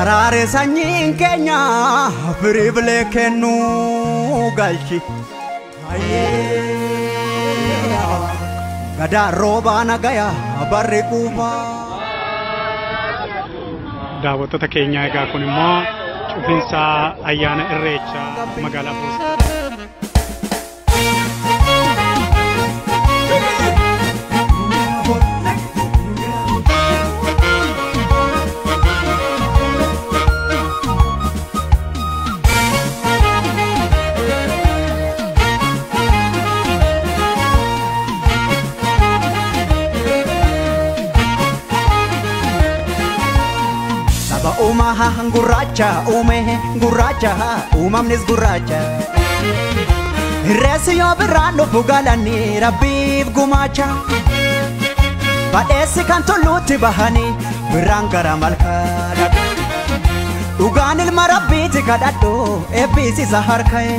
Araare sanyiin keenya firiibilee kennuu galchi. Gadaa roobaa nagaya barri quufaa. Daawwattoota keenya egaa kun immoo cufinsa ayyaana irreechaa magaalaa Buusaa. Umaha gurracha gurracha umamnis gurracha Irreessi yoo birraan dhufu galanii rabbiif gumaacha Badheessi kan tulluutti bahanii birraan gara malkaa dhaqu Dhugaan ilma rabbiiti kadhadhu eebbisiisa harka'e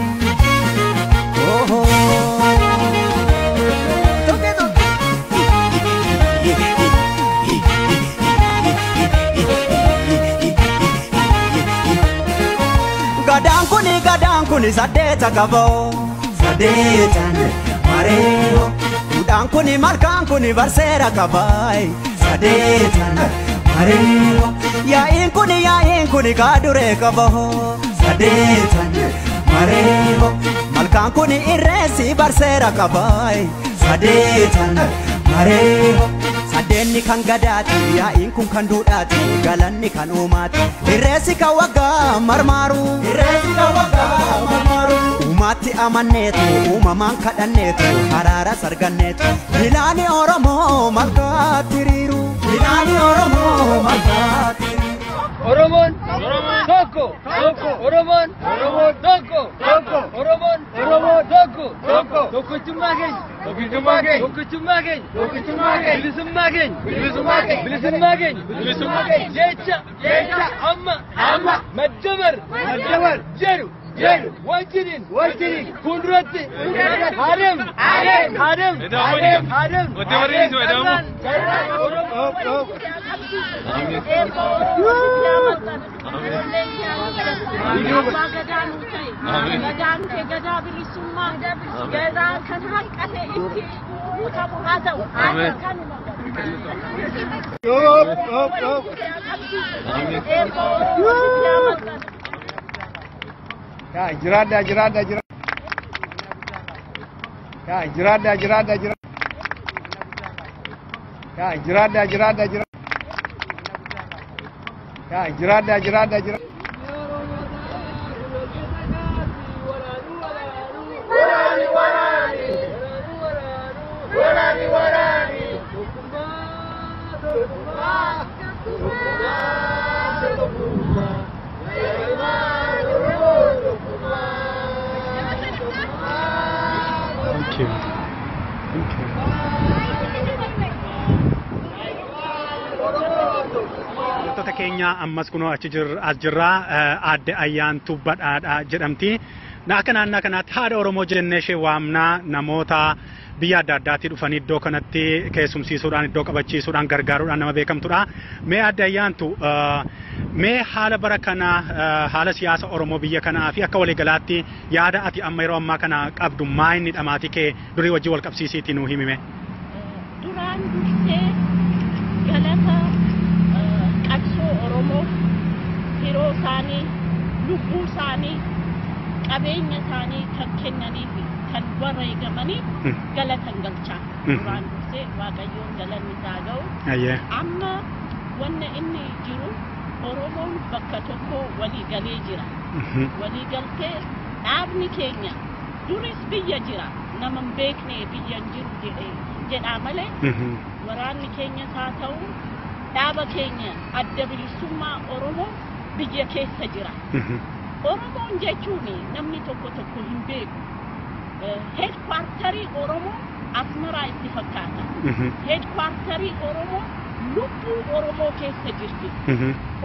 Gadaan kuni saddeeta qaboo saddeetan mareeho Udaan kuni malkaan kuni barseera qabaay saddeetan mareeho Yaa'iin kuni kaaduree qaboo saddeetan mareeho Malkaan kuni irreessi barseera qabaay saddeetan mareeho Sadeenni kan gadaati yaa'iin kun kan duudhaati galanni kan uumaati Irreessi kan waggaa marmaaru Uumaatti amanneetu uumamaan kadhanneetu haraara sarganneetu Bilaani Oromoo malkaatti hiriiru Oromoon tokko Oromoon tokko Oromoon tokkichummaa keenya bilisummaa keenya jecha amma maddabar jedhu wajjiniin fuulduratti haadam Keenya ammas kunoo achi jirra adde ayyaantu badhaadha jedhamti. Akka naannaa kanaatti haadha Oromoo jennee ishee waamnaa namoota biyya adda addaatii dhufanii iddoo kanatti keessumsiisuudhaan iddoo qabachiisuudhaan gargaaruudhaan nama beekamtudha. Mee adde ayyaantu mee haala bara kana haala siyaasa Oromoo biyya kanaa fi akka waliigalaatti yaada ati amma yeroo ammaa kana qabdu maa inni dhamaatii kee durii wajjin wal qabsiisiitii nuu himime. Duraan dursee galata Oromoo hiroo isaanii lubbuu isaanii qabeenya isaanii kan kennanii fi kan wareegamanii galatan galchaa duraan dursee Waaqayyoon galanni isaa ga'u amma wanna inni jiru Oromoon bakka tokko walii galee jira walii galtee dhaabni keenya duris biyya jira nama hin beekne biyya hin jiru jedhaa malee waraanni keenya haa ta'u dhaaba keenya adda bilisummaa Oromoo biyya keessa jira. Oromoon jechuun namni tokko hin beeku. Headquarterii Oromoo Asmaraa itti fakkaata. Headquarterii Oromoo lubbuu Oromoo keessa jirti.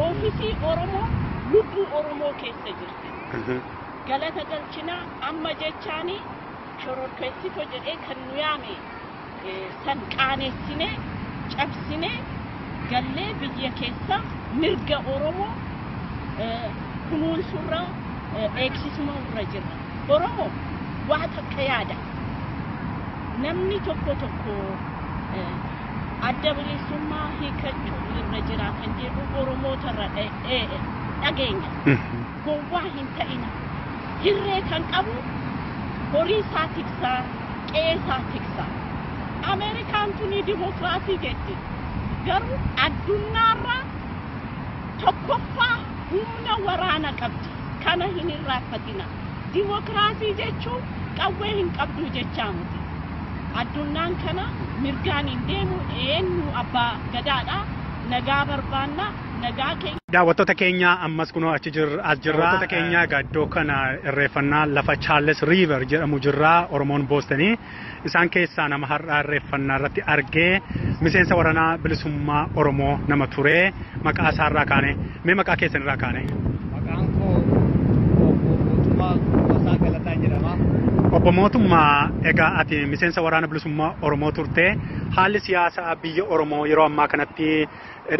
Oofisii Oromoo lubbuu Oromoo keessa jirti. Galata galchinaa amma jechaanii shororkeessitoo jedhee kan nu yaame san qaanessinee cabsinee gallee biyya keessa mirga Oromoo kunuunsurra eegsisuma irra jirra. Oromoo waa takka yaada. Namni tokko adda bilisummaa hiikachuu irra jira kan jedhu Oromoota irra dhageenya. Gowwaa hin ta'ina. Hirree kan qabu horii isaa tiksaa, qe'ee isaa tiksaa. Ameerikaan tuni dimokiraasii jetti. Garuu addunyaarra tokkoffaa humna waraana qabdi. Kana hin irraanfatina. Dimokiraasii jechuun qawwee hin qabdu jechaa miti. Addunyaan kana mirgaan hin deemu eenyu abbaa gadaadha. Nagaa barbaanna. Nagaa keenya. Daawwattoota keenya ammas kunoo as jirra. Daawwattoota keenya iddoo kana irreeffannaa lafa Charles River jedhamu jirra. Oromoon boostanii isaan keessaa nama har'aa irreeffannaa irratti argee miseensa waraanaa bilisummaa Oromoo nama ture maqaa isaarraa kaane. Mee maqaa keessanirraa kaane? Maqaan koo Mootummaa Gosaa Galataa jedhama. Obbo Mootummaa, egaa ati miseensa waraana bilisummaa Oromoo turte. Haalli siyaasaa biyya Oromoo yeroo ammaa kanatti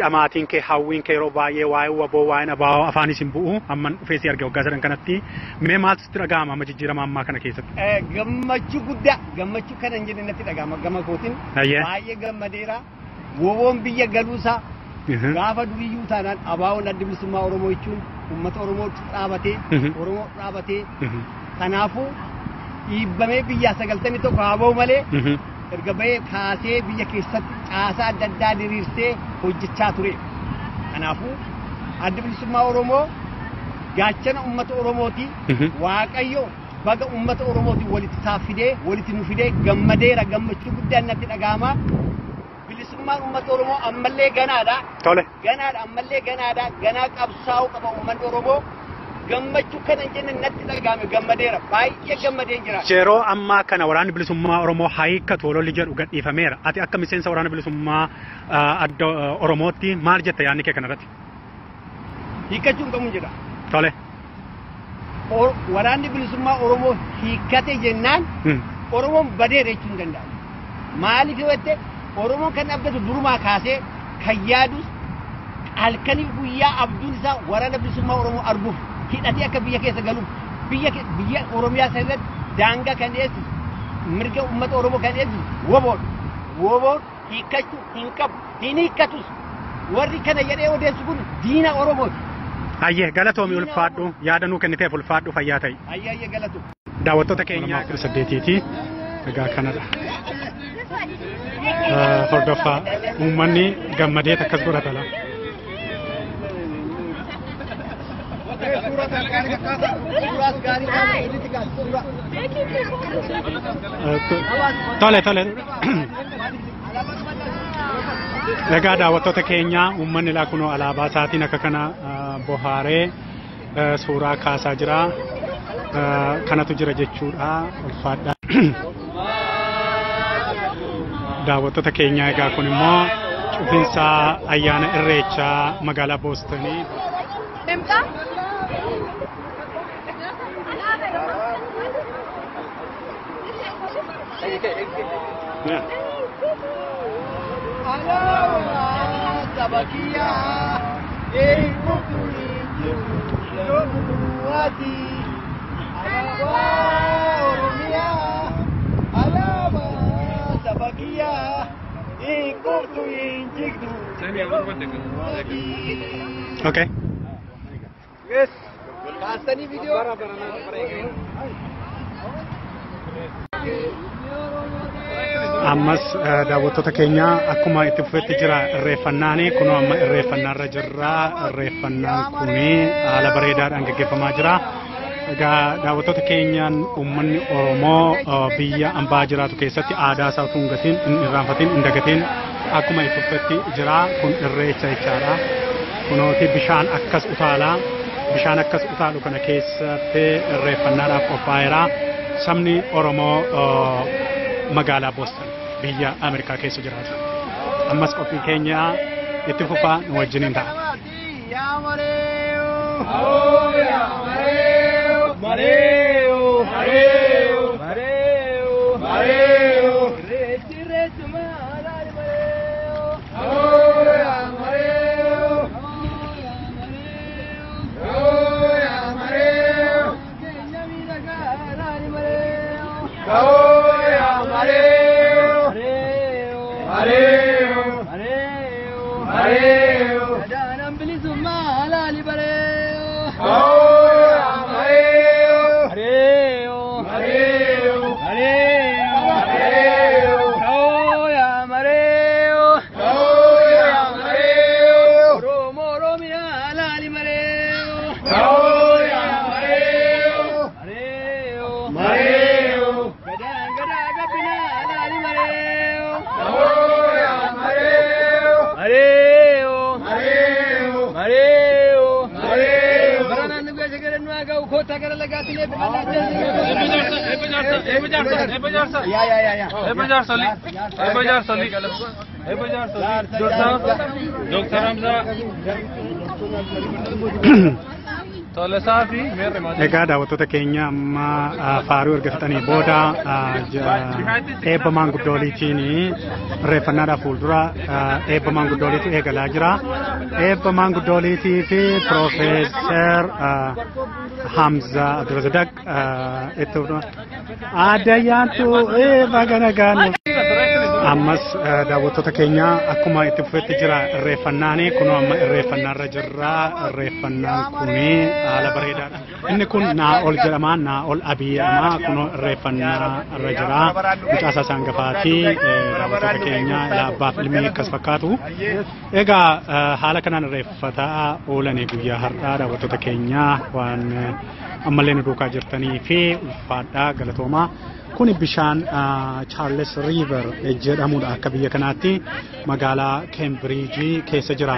dhamaatiin kee hawwiin kee yeroo baay'ee waa'ee waboo waa'ee abaa'oo afaan isin bu'u amman dhufee si arge waggaa sadan kanatti mee maaltu sitti dhaga'ama amma jijjiirama ammaa kana keessatti? Gammachuu guddaa gammachuu kana hin jenne natti dhaga'ama gama kootiin baay'ee gammadeera. Woboon biyya galuusaa gaafa duriyyuu taanaan abaa'oon adda bilisummaa Oromoo jechuun uummata Oromoo dhaabatee kanaafuu dhiibbamee biyyaa 91 haaboo malee erga bahee kaasee biyya keessatti caasaa adda addaa diriirsee hojjechaa ture. Kanaafuu adda bilisummaa Oromoo gaachana uummata Oromooti. Waaqayyo baga uummata Oromooti walitti saafidee walitti nu fidee gammadeera gammachuu guddaan natti dhaga'ama. Bilisummaan uummata Oromoo ammallee ganaadha. Tole. Ganaadha ammallee ganaadha. Ganaa qabsaa'uu qaba uummanni Oromoo. Gammachuu kana hin jenne natti dhaga'ame gammadeera baay'ee gammadeen jira. Yeroo ammaa kana waraanni bilisummaa Oromoo hiikkatu ololli jedhu gadhiifameera. Ati akka miseensa waraana bilisummaa adda Oromootti maal jetta yaadni kee kanarratti? Hiikkachuun qabu jedha. Tole. Waraanni bilisummaa Oromoo hiikkate jennaan Oromoon badeera jechuun hin danda'amu. Maaliif yoo jette Oromoon kan abdatu durumaa kaasee kan yaadus halkanii guyyaa abduun isaa waraana bilisummaa Oromoo arguuf hidhatee akka biyya keessa galuuf biyya Oromiyaa keessatti daangaa kan dhiyeessu mirga uummata Oromoo kan dhiyeessu woboon hiikkachuu hin qabu hin hiikkatus warri kana jedhee odeessu kun diina Oromooti. Ayyee galatoomi ulfaadhu yaada nuu kenniteef ulfaadhu fayyaa ta'i. Ayyee galatu. Daawwattoota keenyaa 8ti egaa kanadha. Hordofaa uummanni gammadee akkas godhatala. Tole. Egaa daawwattoota keenyaa uummanni laa kunoo alaabaa isaatiin akka kana bohaaree suuraa kaasaa jira. Kanatu jira jechuudha ulfaadha. Daawwattoota keenyaa egaa kun immoo cufinsa ayyaana irreechaa magaalaa Boostonii. Okay. Yes. Kaastanii video. Ammas daawwattoota keenya akkuma itti fufetti jira irreeffannaani kunoo amma irreeffannaarra jirra. Irreeffannaan kuni haala bareedaadhaan gaggeeffamaa jira. Egaa daawwattoota keenyaan uummanni Oromoo biyya ambaa jiraatu keessatti aadaa isaa utuu hin irraanfatiin hin dagatiin akkuma itti fufetti jira. Kun irreecha jechaadha. Kunooti bishaan akkas utaalu kana keessatti irreeffannaadhaaf qophaa'eera. Sabni Oromoo magaalaa Boston biyya Ameerikaa keessa jiraatu. Ammas qophii keenya itti fufaa nu wajjiniin ta'a. kota gara lagaatine Egaa daawwattoota keenya amma faaruu erga fixanii booda eebba maanguddooliitiin irreeffannaadhaaf fuuldura eebba maanguddooliitu eegalaa jira. Eebba maanguddooliitii fi Piroofeesar Hamza Abdulrazaq itti aadayyaantu eebba ganagaan. Ammas daawwattoota keenya akkuma itti fufetti jira irreeffannaani kun amma irreeffannaarra jirra. Irreeffannaan kuni haala bareedaadha. Inni kun Naa'ol jedhama. Naa'ol Abii jedhama. Kun irreeffannaarra jira. Mucaasaa isaan gafaati. Daawwattoota keenya abbaaf ilmi akkas fakkaatu. Egaa haala kanaan irreeffataa oolanii guyyaa har'aa daawwattoota keenya waan ammallee nu duukaa jirtanii fi ulfaadhaa galatoomaa. Kuni bishaan Charles River jedhamudha akka biyya kanaatti magaalaa Cambridge keessa jira.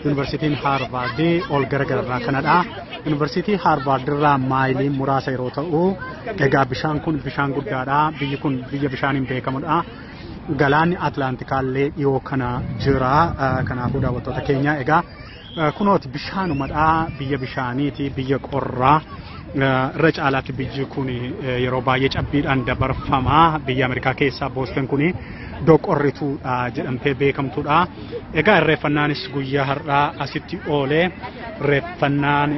Yuunivarsiitiin Harvard ol garagararraa kanadha. Yuunivarsiitii Harvard irraa maayilii muraasa yeroo ta'u egaa bishaan kun bishaan guddaadha. Biyyi kun biyya bishaaniin beekamudha. Galaanni Atlaantikaallee dhiyoo kana jira. Kanaafuu daawwattoota keenya egaa kunooti bishaanumadha. Biyya bishaaniiti, biyya qorraa. Irra caalaatti biyyi kun yeroo baay'ee cabbiidhaan dabarfama. Biyya Ameerikaa keessaa Booston kun doqorrituudha jedhamtee beekamtuudha. Egaa irreeffannaanis guyyaa har'aa asitti oolee irreeffannaan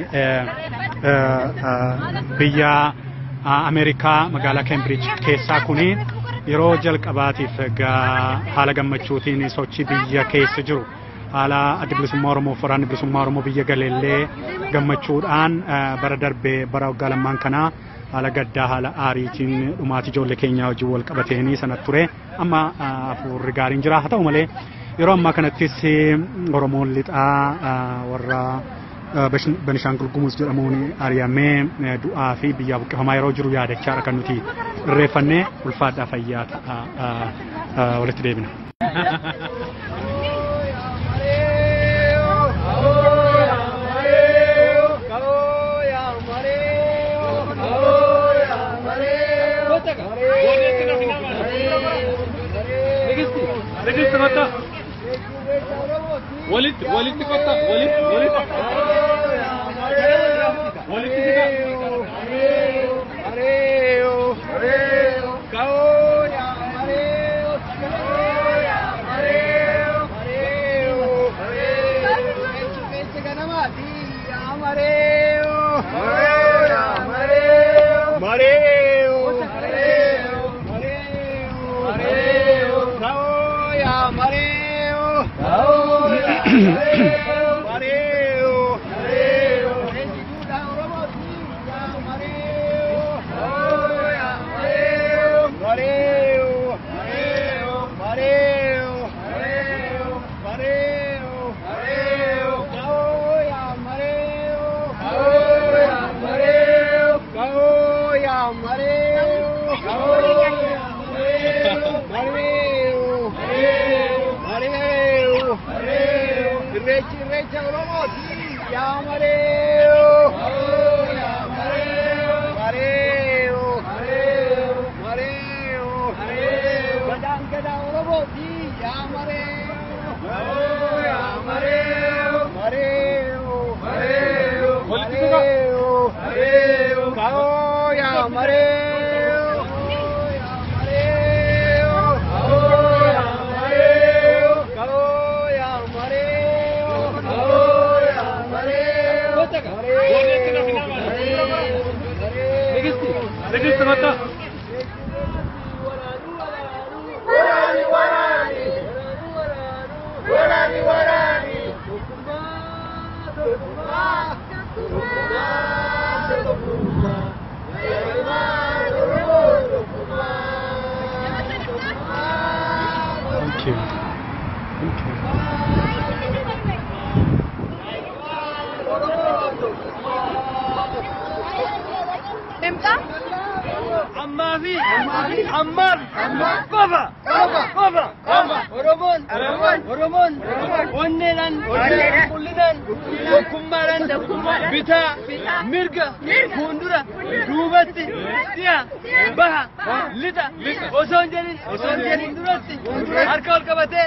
biyya Ameerikaa magaalaa Cambridge keessaa kun yeroo jalqabaatiif haala gammachuutiin sochii biyya keessa jiru. Haala adda bilisummaa Oromoo waraanni bilisummaa Oromoo biyya galeellee gammachuudhaan bara darbee bara waggaa lamaan kanaa haala gaddaa haala aariitiin dhumaatii ijoollee keenyaa wajjin wal qabateenii sanatti ture. Amma hafuurri gaariin jira. Haa ta'u malee yeroo ammaa kanattis Oromoon lixaa warra Benishaangul Gumuz jedhamuun ari'amee du'aa fi biyyaa buqqifamaa yeroo jiru yaadachaadha kan nuti irreeffannee ulfaadhaa fayyaa ta'a walitti deebina. Oromoo Tokkummaan bitaa mirga fuuldura duubatti dhiya baha lixa osoo hin jedhin duratti harka ol qabatee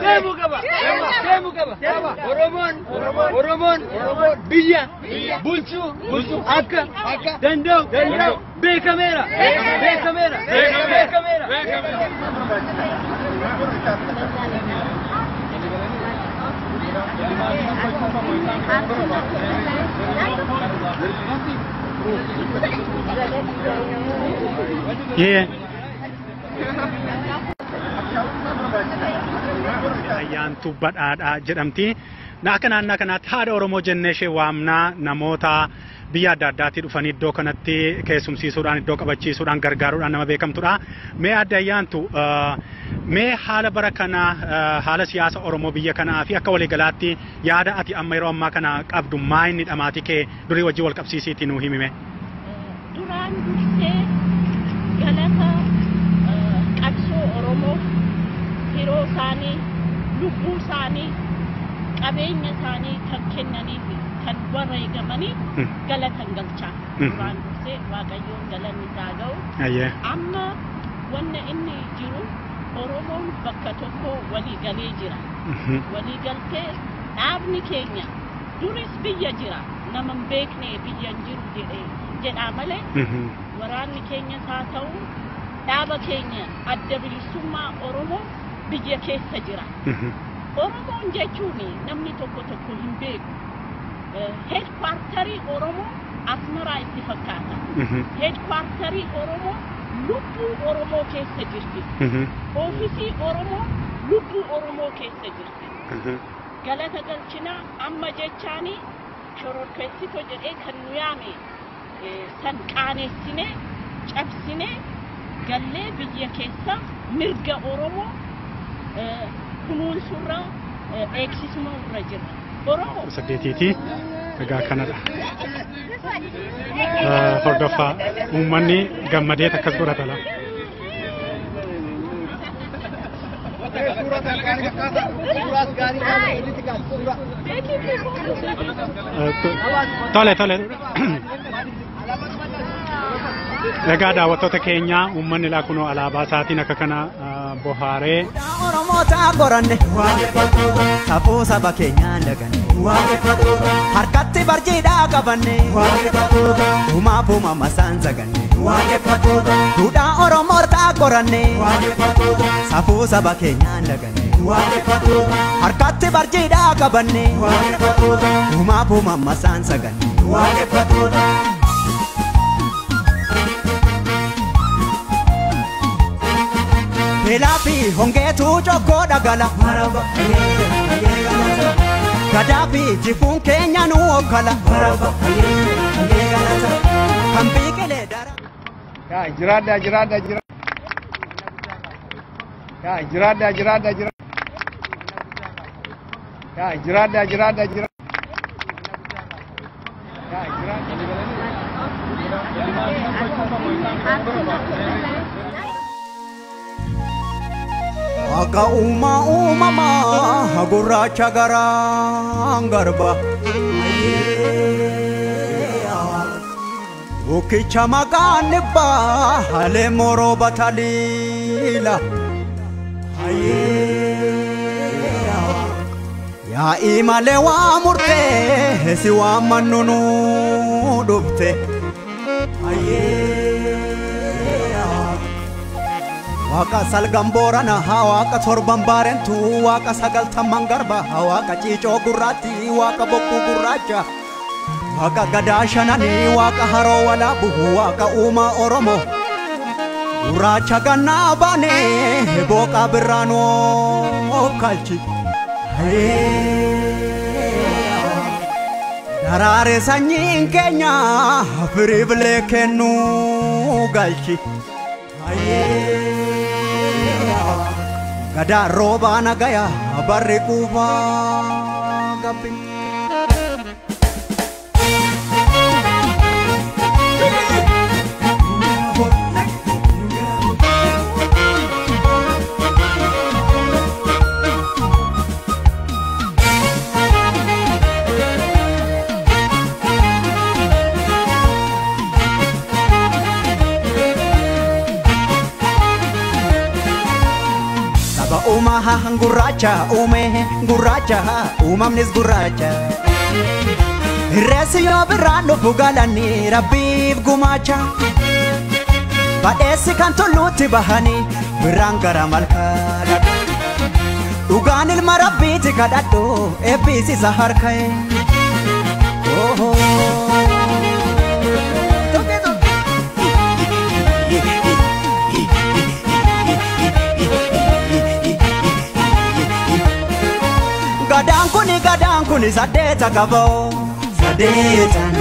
deemuu qaba. Oromoon biyya bulchuu akka danda'u beekameera. Ayyaantu badhaadhaa jedhamti. Akka naannaa kanaatti haadha Oromoo jennee ishee waamnaa namoota biyya adda addaatii dhufanii iddoo kanatti keessumsiisuudhaan iddoo qabachiisuudhaan gargaaruudhaan nama beekamtudha. Mee adda ayyaantu mee haala bara kana haala siyaasa Oromoo biyya kanaa fi akka waliigalaatti yaada ati amma yeroo ammaa kana qabdu maa inni dhamaatii kee durii wajjin wal qabsiisiitii nuu himime. Duraan dursee galata qabsoo Oromoo hiroo isaanii lubbuu isaanii qabeenya isaanii kan kennanii fi kan wareegamanii galatan galchaa. Duraan dursee Waaqayyoon galanni isaa ga'u. Amma wanna inni jiru Oromoon bakka tokko walii galee jira. Walii galtee dhaabni keenya duris biyya jira nama hin beekne biyya hin jiru jedhaa malee waraanni keenyas haa ta'u dhaaba keenya adda bilisummaa Oromoo biyya keessa jira. Oromoon jechuun namni tokko hin beeku. Headquarterii Oromoo Asmaraa itti fakkaata. Headquarterii Oromoo lubbuu Oromoo keessa jirti. Oofisii Oromoo lubbuu Oromoo keessa jirti. Galata galchinaa amma jechaanii shororkeessitoo jedhee kan nu yaame san qaaneessinee cabsinee gallee biyya keessa mirga Oromoo kunuunsurra eegsisuurra jira. Oromoo saddeetiiti egaa kanadha. Hordofaa uummanni gammadee akkas godhatala. Tole. Egaa daawwattoota keenya uummanni laa kunoo alaabaa isaatiin akka kana bohaaree. Oromoota qoranne safuu saba keenyaan daganne harkatti barjiidhaa qabanne uumaa masaan zaganne duudhaa Oromoota qoranne safuu saba keenyaan daganne harkatti barjiidhaa qabanne uumaa masaan zaganne. Elafi hongeetu jokko dagala maraba Gadaafi jifuun keenya nu okkala maraba kan biqilee dara. Jiraadha. Akka uumamaa gurraacha garaan garba Ukicha maqaan dhibbaa halee moroo bataliila Yaa'ii malee waa murtee si waan mannunu dhufte Waaqa salgan boorana waaqa torban baarentu waaqa sagaltamman garba waaqa ciicoo gurraatti waaqa bokkuu gurraacha waaqa gadaa shananii waaqa haroo walaabu waaqa uumaa Oromoo gurraacha gannaa baanee booqa birraanoo kalchi daraare sanyiin keenya firii bilee kennuu galchi Gada roba nagaya barri kufa gapi uumaa gurraacha uume gurraacha uumamnis gurraacha Irreessi yoo birraan dhufu galanii rabbiif gumaacha Badheessi kan tulluutti bahanii birraan gara malkaa Dhugaan ilma rabbiiti kadhadhu eebbisiisa harka'e Gadaan kuni saddeeta qaboo saddeetan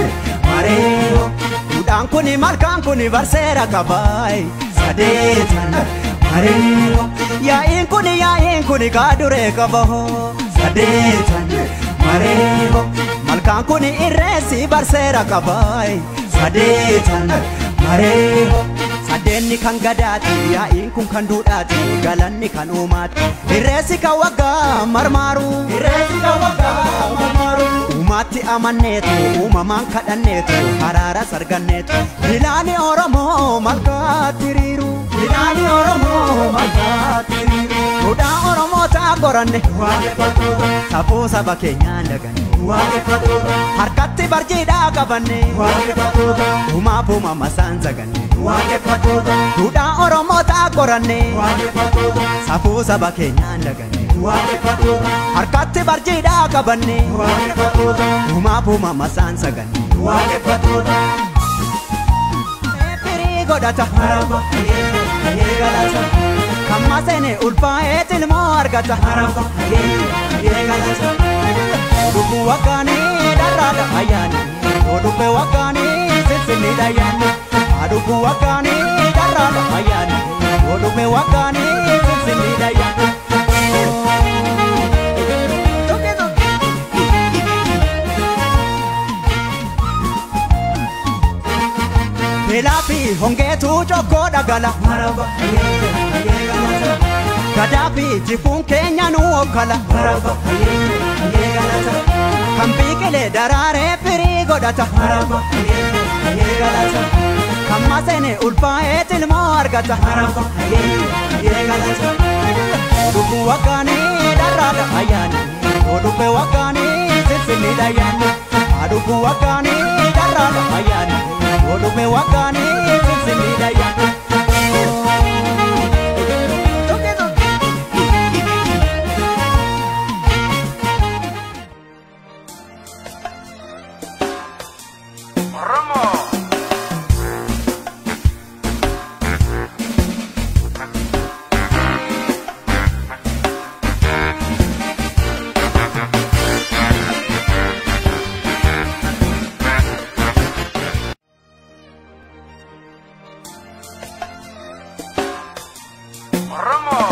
mareeyo Duudhaan kuni malkaan kuni barseera qabaay saddeetan mareeyo Yaa'iin kuni kaaduree qaboo saddeetan mareeyo Malkaan kuni irreessi barseera qabaay saddeetan mareeyo Sadeenni kan gadaati yaa'iin kun kan duudhaati galanni kan uumaati Irreessi kan waggaa marmaaru Uumaatti amanneetu uumamaan kadhanneetu haraaras arganneetu Ilaani Oromoo malkaatti hiriiru Duudhaa Oromootaa qoranne safuu saba keenyaan daganne Harkatti barjiidhaa qabanne uumaaf uumamasaan zaganne Duudhaa Oromootaa qoranne safuu saba keenyaan daganne Harkatti barjiidhaa qabanne uumaaf uumamasaan zaganne Firii godhata Kamma seene ulfaa'eet ilmoo argata Odubbu waggaanii dharraadha ayyaani Odubbe waggaanii sinsinniidha ayyaani Adubbu waggaanii dharraadha ayyaani Odubbe waggaanii sinsinniidha ayyaani Beelaa fi hongeetu jokkoo dhagala Gadaa fi jifuun keenya nu okkala Kan biqilee daraaree firii godhata Kan maseene ulfaa'eet ilmoo argata Odubbu waggaanii dharraadha ayyaani Odubbe waggaanii sinsinniidha ayyaani Adubbu waggaanii dharraadha ayyaani Odubbe waggaanii sinsinniidha ayyaani Oromoo